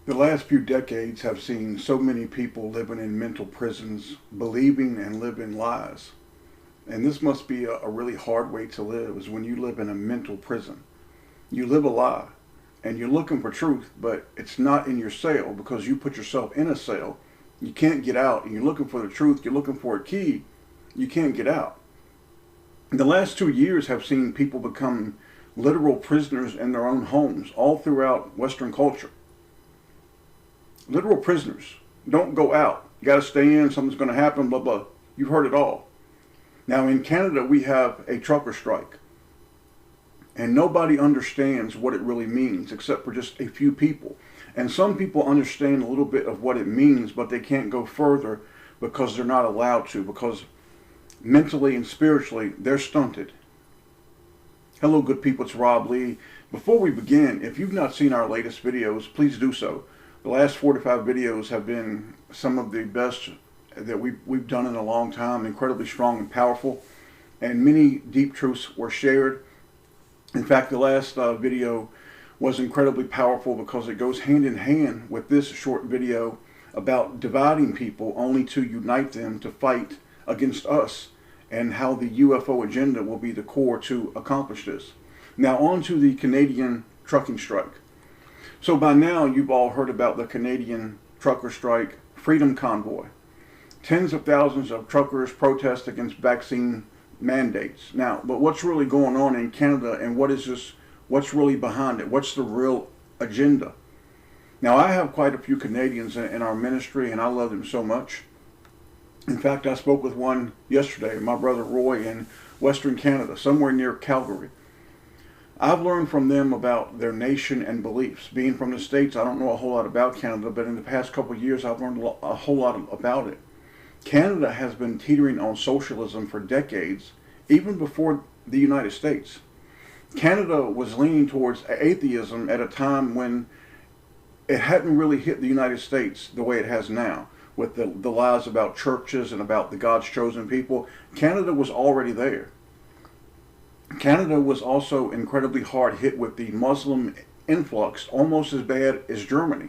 The last few decades have seen so many people living in mental prisons, believing and living lies. And this must be a really hard way to live, is when you live in a mental prison. You live a lie, and you're looking for truth, but it's not in your cell because you put yourself in a cell. You can't get out, and you're looking for the truth. You're looking for a key. You can't get out. The last 2 years have seen people become literal prisoners in their own homes, all throughout Western culture. Literal prisoners. Don't go out. You got to stay in. Something's going to happen, blah, blah. You've heard it all. Now, in Canada, we have a trucker strike. And nobody understands what it really means except for just a few people. And some people understand a little bit of what it means, but they can't go further because they're not allowed to, because mentally and spiritually, they're stunted. Hello, good people. It's Rob Lee. Before we begin, if you've not seen our latest videos, please do so. The last 4 to 5 videos have been some of the best that we've done in a long time, incredibly strong and powerful, and many deep truths were shared. In fact, the last video was incredibly powerful because it goes hand in hand with this short video about dividing people only to unite them to fight against us, and how the UFO agenda will be the core to accomplish this. Now on to the Canadian trucking strike. So by now you've all heard about the Canadian trucker strike freedom convoy. Tens of thousands of truckers protest against vaccine mandates. Now, but what's really going on in Canada, and what's really behind it? What's the real agenda? Now, I have quite a few Canadians in our ministry, and I love them so much. In fact, I spoke with one yesterday, my brother Roy, in Western Canada, somewhere near Calgary. I've learned from them about their nation and beliefs. Being from the States, I don't know a whole lot about Canada, but in the past couple of years, I've learned a whole lot about it. Canada has been teetering on socialism for decades, even before the United States. Canada was leaning towards atheism at a time when it hadn't really hit the United States the way it has now, with the lies about churches and about the God's chosen people. Canada was already there. Canada was also incredibly hard hit with the Muslim influx, almost as bad as Germany.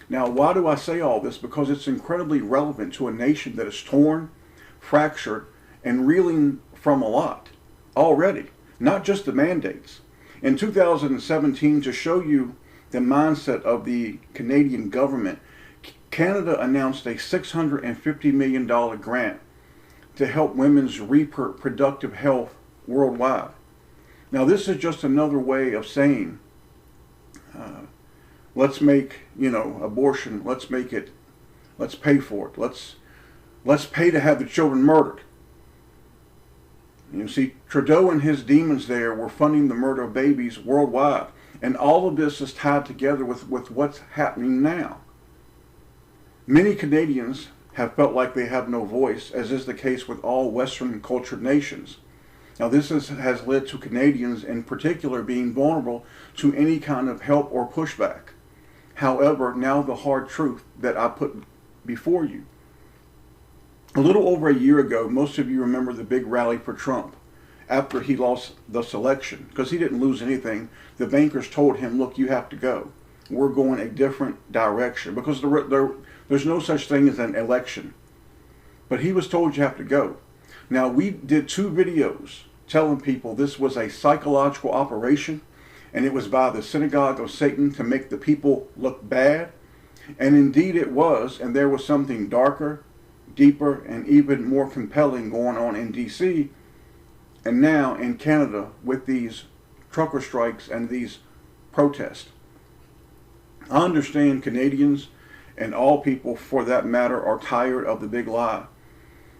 Now, why do I say all this? Because it's incredibly relevant to a nation that is torn, fractured, and reeling from a lot already, not just the mandates. In 2017, to show you the mindset of the Canadian government, Canada announced a $650 million grant to help women's reproductive health worldwide. Now, this is just another way of saying, let's make, abortion, let's pay for it. Let's pay to have the children murdered. You see, Trudeau and his demons there were funding the murder of babies worldwide. And all of this is tied together with what's happening now. Many Canadians have felt like they have no voice, as is the case with all Western cultured nations. Now, this has led to Canadians in particular being vulnerable to any kind of help or pushback. However, now the hard truth that I put before you. A little over a year ago, most of you remember the big rally for Trump after he lost this election, because he didn't lose anything. The bankers told him, look, you have to go. We're going a different direction, because there's no such thing as an election. But he was told you have to go. Now, we did 2 videos telling people this was a psychological operation, and it was by the synagogue of Satan to make the people look bad. And indeed it was, and there was something darker, deeper, and even more compelling going on in DC, and now in Canada with these trucker strikes and these protests. I understand Canadians, and all people for that matter, are tired of the big lie.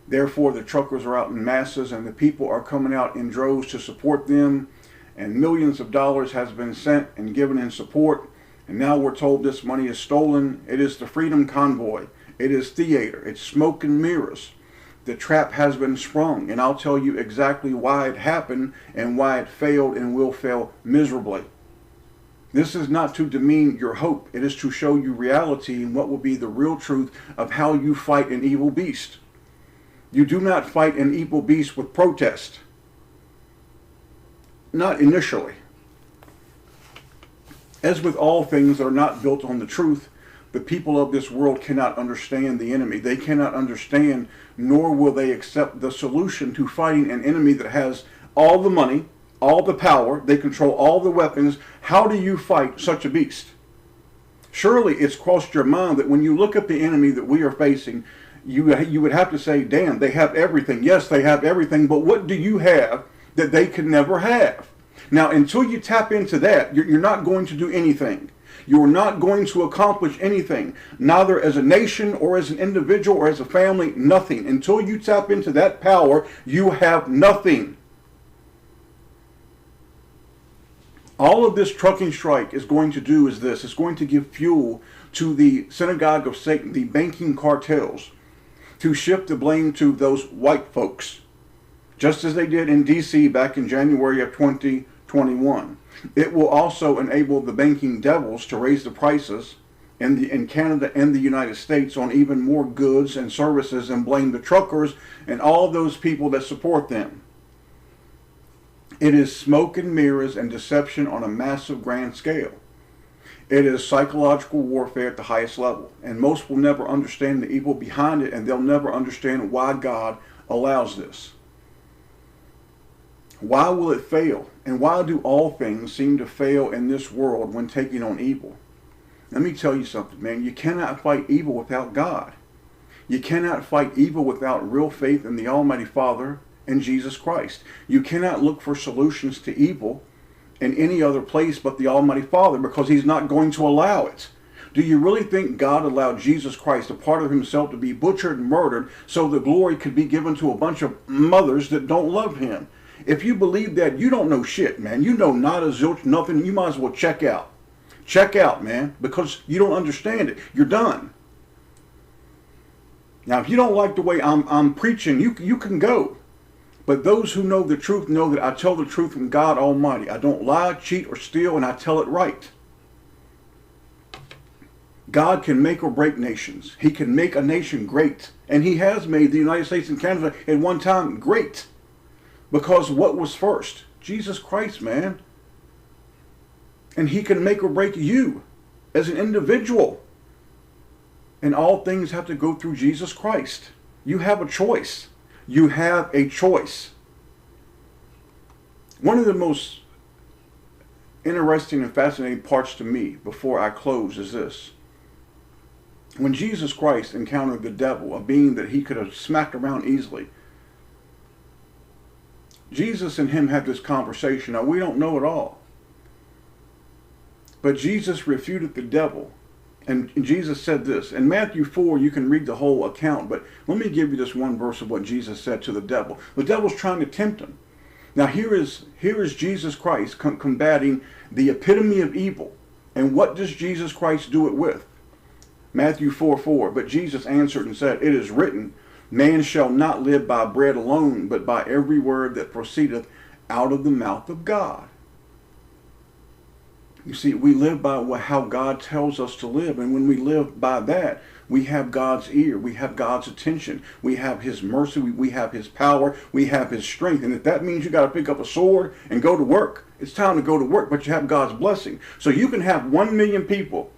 Therefore, the truckers are out in masses, and the people are coming out in droves to support them, and millions of dollars has been sent and given in support, and now we're told this money is stolen. It is the Freedom Convoy. It is theater. It's smoke and mirrors. The trap has been sprung, and I'll tell you exactly why it happened and why it failed and will fail miserably. This is not to demean your hope. It is to show you reality and what will be the real truth of how you fight an evil beast. You do not fight an evil beast with protest. Not initially. As with all things that are not built on the truth, The people of this world cannot understand the enemy. They cannot understand, nor will they accept the solution to fighting an enemy that has all the money, all the power, they control all the weapons. How do you fight such a beast? Surely it's crossed your mind that when you look at the enemy that we are facing, you would have to say, damn, they have everything. Yes, they have everything, but what do you have that they could never have? Now, until you tap into that, you're not going to do anything. You're not going to accomplish anything, neither as a nation or as an individual or as a family, nothing. Until you tap into that power, you have nothing. All of this trucking strike is going to do is this. It's going to give fuel to the synagogue of Satan, the banking cartels, to shift the blame to those white folks, just as they did in D.C. back in January of 2021. It will also enable the banking devils to raise the prices in Canada and the United States on even more goods and services and blame the truckers and all those people that support them. It is smoke and mirrors and deception on a massive grand scale. It is psychological warfare at the highest level, and most will never understand the evil behind it, and they'll never understand why God allows this. Why will it fail? And why do all things seem to fail in this world when taking on evil? Let me tell you something, man. You cannot fight evil without God. You cannot fight evil without real faith in the Almighty Father and Jesus Christ. You cannot look for solutions to evil in any other place but the Almighty Father, because He's not going to allow it. Do you really think God allowed Jesus Christ, a part of Himself, to be butchered and murdered so the glory could be given to a bunch of mothers that don't love Him? If you believe that, you don't know shit, man. You know not a zilch, nothing. You might as well check out. Check out, man, because you don't understand it. You're done. Now, if you don't like the way I'm preaching, you can go. But those who know the truth know that I tell the truth from God Almighty. I don't lie, cheat, or steal, and I tell it right. God can make or break nations. He can make a nation great. And He has made the United States and Canada at one time great. Because what was first? Jesus Christ, man. And He can make or break you as an individual. And all things have to go through Jesus Christ. You have a choice. You have a choice. One of the most interesting and fascinating parts to me before I close is this. When Jesus Christ encountered the devil, a being that He could have smacked around easily, Jesus and Him had this conversation. Now, we don't know it all. But Jesus refuted the devil. And Jesus said this. In Matthew 4, you can read the whole account. But let me give you this one verse of what Jesus said to the devil. The devil's trying to tempt Him. Now, here is Jesus Christ combating the epitome of evil. And what does Jesus Christ do it with? Matthew 4:4. But Jesus answered and said, "It is written, man shall not live by bread alone, but by every word that proceedeth out of the mouth of God." You see, we live by how God tells us to live. And when we live by that, we have God's ear. We have God's attention. We have His mercy. We have His power. We have His strength. And if that means you got to pick up a sword and go to work, it's time to go to work. But you have God's blessing. So you can have 1 million people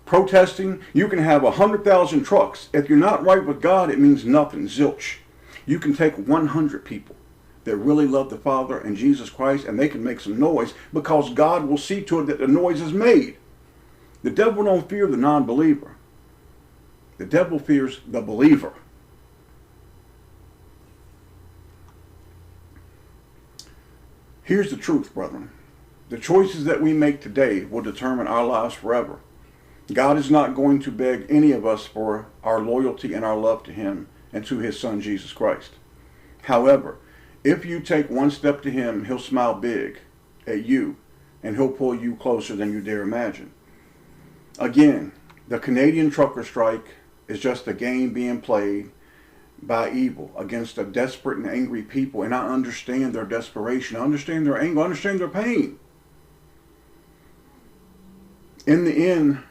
protesting. You can have 100,000 trucks. If you're not right with God, it means nothing. Zilch. You can take 100 people that really love the Father and Jesus Christ, and they can make some noise, because God will see to it that the noise is made. The devil don't fear the non-believer. The devil fears the believer. Here's the truth, brethren. The choices that we make today will determine our lives forever. God is not going to beg any of us for our loyalty and our love to Him and to His Son, Jesus Christ. However, if you take one step to Him, He'll smile big at you, and He'll pull you closer than you dare imagine. Again, the Canadian trucker strike is just a game being played by evil against a desperate and angry people, and I understand their desperation. I understand their anger. I understand their pain. In the end,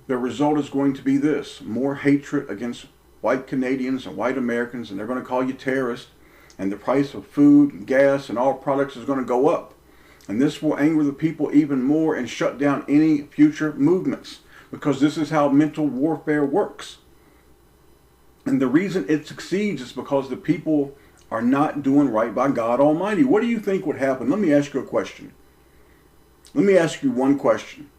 the result is going to be this: more hatred against white Canadians and white Americans, and they're going to call you terrorists. And the price of food and gas and all products is going to go up. And this will anger the people even more and shut down any future movements. because this is how mental warfare works. And the reason it succeeds is because the people are not doing right by God Almighty. What do you think would happen? Let me ask you a question. Let me ask you one question.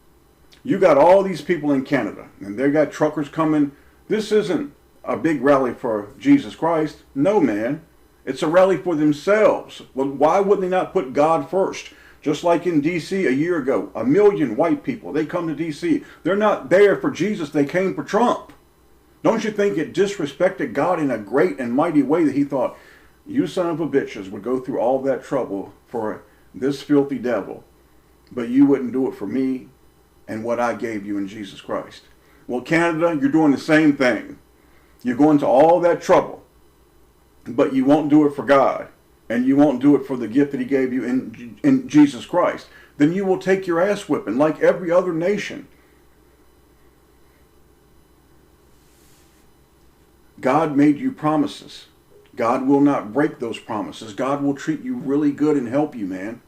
You got all these people in Canada, and they got truckers coming. This isn't a big rally for Jesus Christ. No, man. It's a rally for themselves. Well, why would they not put God first? Just like in D.C. a year ago, 1 million white people, they come to D.C. They're not there for Jesus. They came for Trump. Don't you think it disrespected God in a great and mighty way that he thought, you son of a bitches would go through all that trouble for this filthy devil, but you wouldn't do it for me and what I gave you in Jesus Christ? Well, Canada, you're doing the same thing. You're going to all that trouble, but you won't do it for God, and you won't do it for the gift that he gave you in Jesus Christ. Then you will take your ass whipping like every other nation. God made you promises. God will not break those promises. God will treat you really good and help you, man.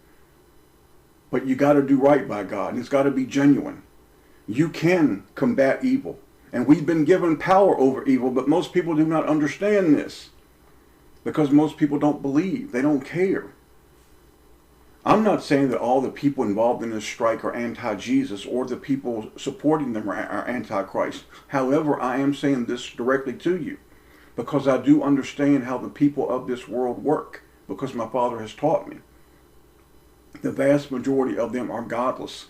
But you got to do right by God, and it's got to be genuine. You can combat evil. And we've been given power over evil, but most people do not understand this. Because most people don't believe. They don't care. I'm not saying that all the people involved in this strike are anti-Jesus or the people supporting them are anti-Christ. However, I am saying this directly to you because I do understand how the people of this world work, because my Father has taught me. The vast majority of them are godless,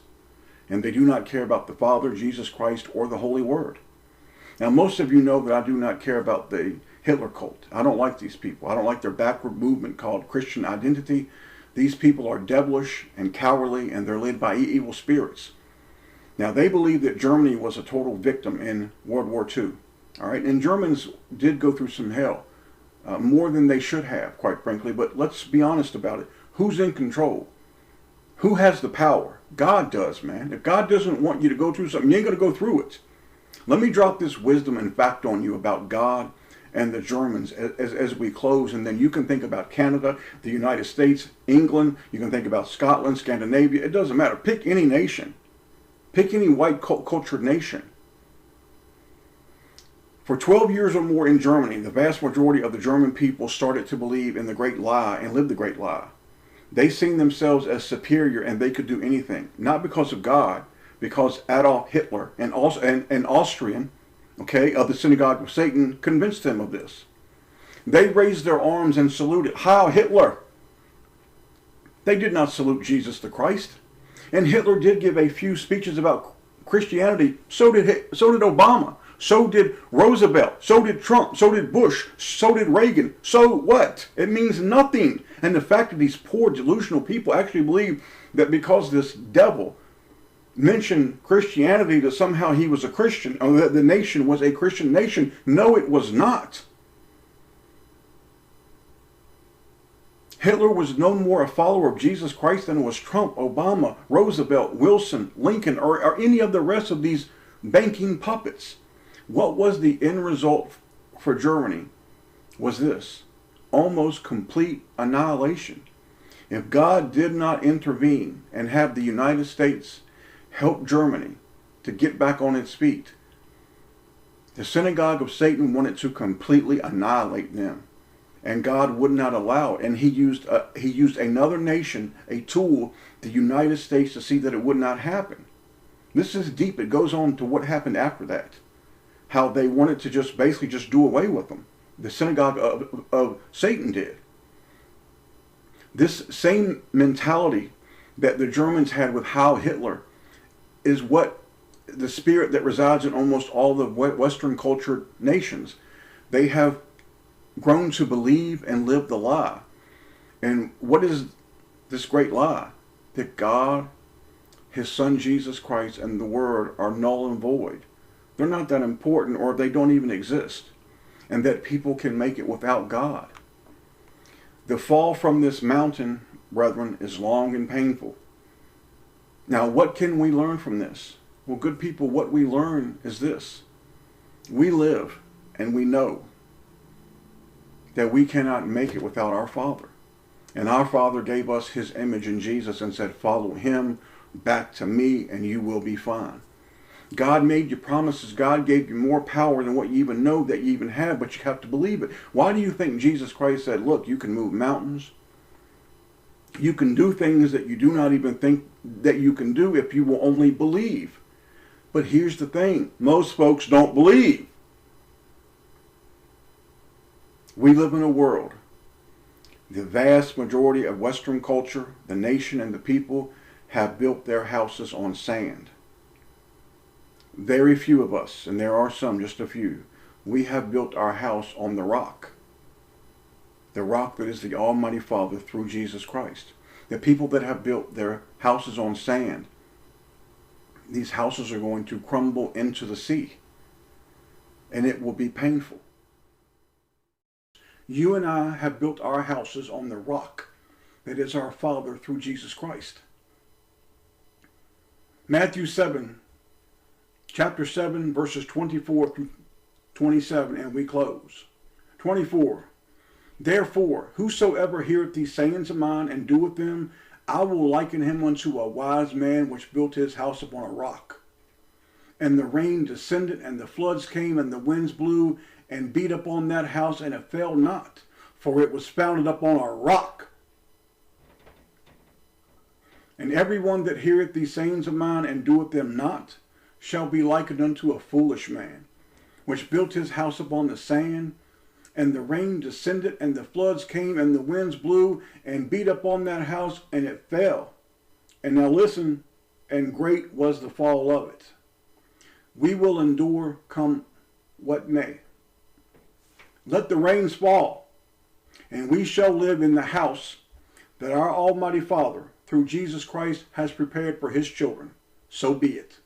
and they do not care about the Father, Jesus Christ, or the Holy Word. Now, most of you know that I do not care about the Hitler cult. I don't like these people. I don't like their backward movement called Christian identity. These people are devilish and cowardly, and they're led by evil spirits. Now, they believe that Germany was a total victim in World War II. All right, and Germans did go through some hell, more than they should have, quite frankly. But let's be honest about it. Who's in control? Who has the power? God does, man. If God doesn't want you to go through something, you ain't going to go through it. Let me drop this wisdom and fact on you about God and the Germans as we close, and then you can think about Canada, the United States, England. You can think about Scotland, Scandinavia. It doesn't matter. Pick any nation. Pick any white cultured nation. For 12 years or more in Germany, the vast majority of the German people started to believe in the great lie and live the great lie. They seen themselves as superior and they could do anything. Not because of God, because Adolf Hitler and also an Austrian, okay, of the synagogue of Satan convinced them of this. They raised their arms and saluted, Heil Hitler! They did not salute Jesus the Christ. And Hitler did give a few speeches about Christianity. So did Obama. So did Roosevelt. So did Trump. So did Bush. So did Reagan. So what? It means nothing. And the fact that these poor delusional people actually believe that because this devil mentioned Christianity, that somehow he was a Christian, or that the nation was a Christian nation. No, it was not. Hitler was no more a follower of Jesus Christ than was Trump, Obama, Roosevelt, Wilson, Lincoln, or any of the rest of these banking puppets. What was the end result for Germany was this: almost complete annihilation. If God did not intervene and have the United States help Germany to get back on its feet, the synagogue of Satan wanted to completely annihilate them. And God would not allow it. And he used another nation, a tool, the United States, to see that it would not happen. This is deep. It goes on to what happened after that. How they wanted to just basically just do away with them. The synagogue of Satan did. This same mentality that the Germans had with Heil Hitler is what the spirit that resides in almost all the Western cultured nations. They have grown to believe and live the lie. And what is this great lie? That God, His Son Jesus Christ, and the Word are null and void. They're not that important, or they don't even exist. And that people can make it without God. The fall from this mountain, brethren, is long and painful. Now, what can we learn from this? Well, good people, what we learn is this. We live and we know that we cannot make it without our Father. And our Father gave us His image in Jesus and said, follow Him back to me and you will be fine. God made you promises. God gave you more power than what you even know that you even have, but you have to believe it. Why do you think Jesus Christ said, look, you can move mountains? You can do things that you do not even think that you can do if you will only believe. But here's the thing. Most folks don't believe. We live in a world. The vast majority of Western culture, the nation and the people have built their houses on sand. Very few of us, and there are some, just a few, we have built our house on the rock. The rock that is the Almighty Father through Jesus Christ. The people that have built their houses on sand, these houses are going to crumble into the sea. And it will be painful. You and I have built our houses on the rock that is our Father through Jesus Christ. Matthew 7, chapter 7, verses 24 through 27, and we close. 24. Therefore, whosoever heareth these sayings of mine and doeth them, I will liken him unto a wise man which built his house upon a rock. And the rain descended, and the floods came, and the winds blew, and beat upon that house, and it fell not, for it was founded upon a rock. And every one that heareth these sayings of mine and doeth them not, shall be likened unto a foolish man, which built his house upon the sand. And the rain descended, and the floods came, and the winds blew, and beat upon that house, and it fell. And now listen, and great was the fall of it. We will endure come what may. Let the rains fall, and we shall live in the house that our Almighty Father, through Jesus Christ, has prepared for his children. So be it.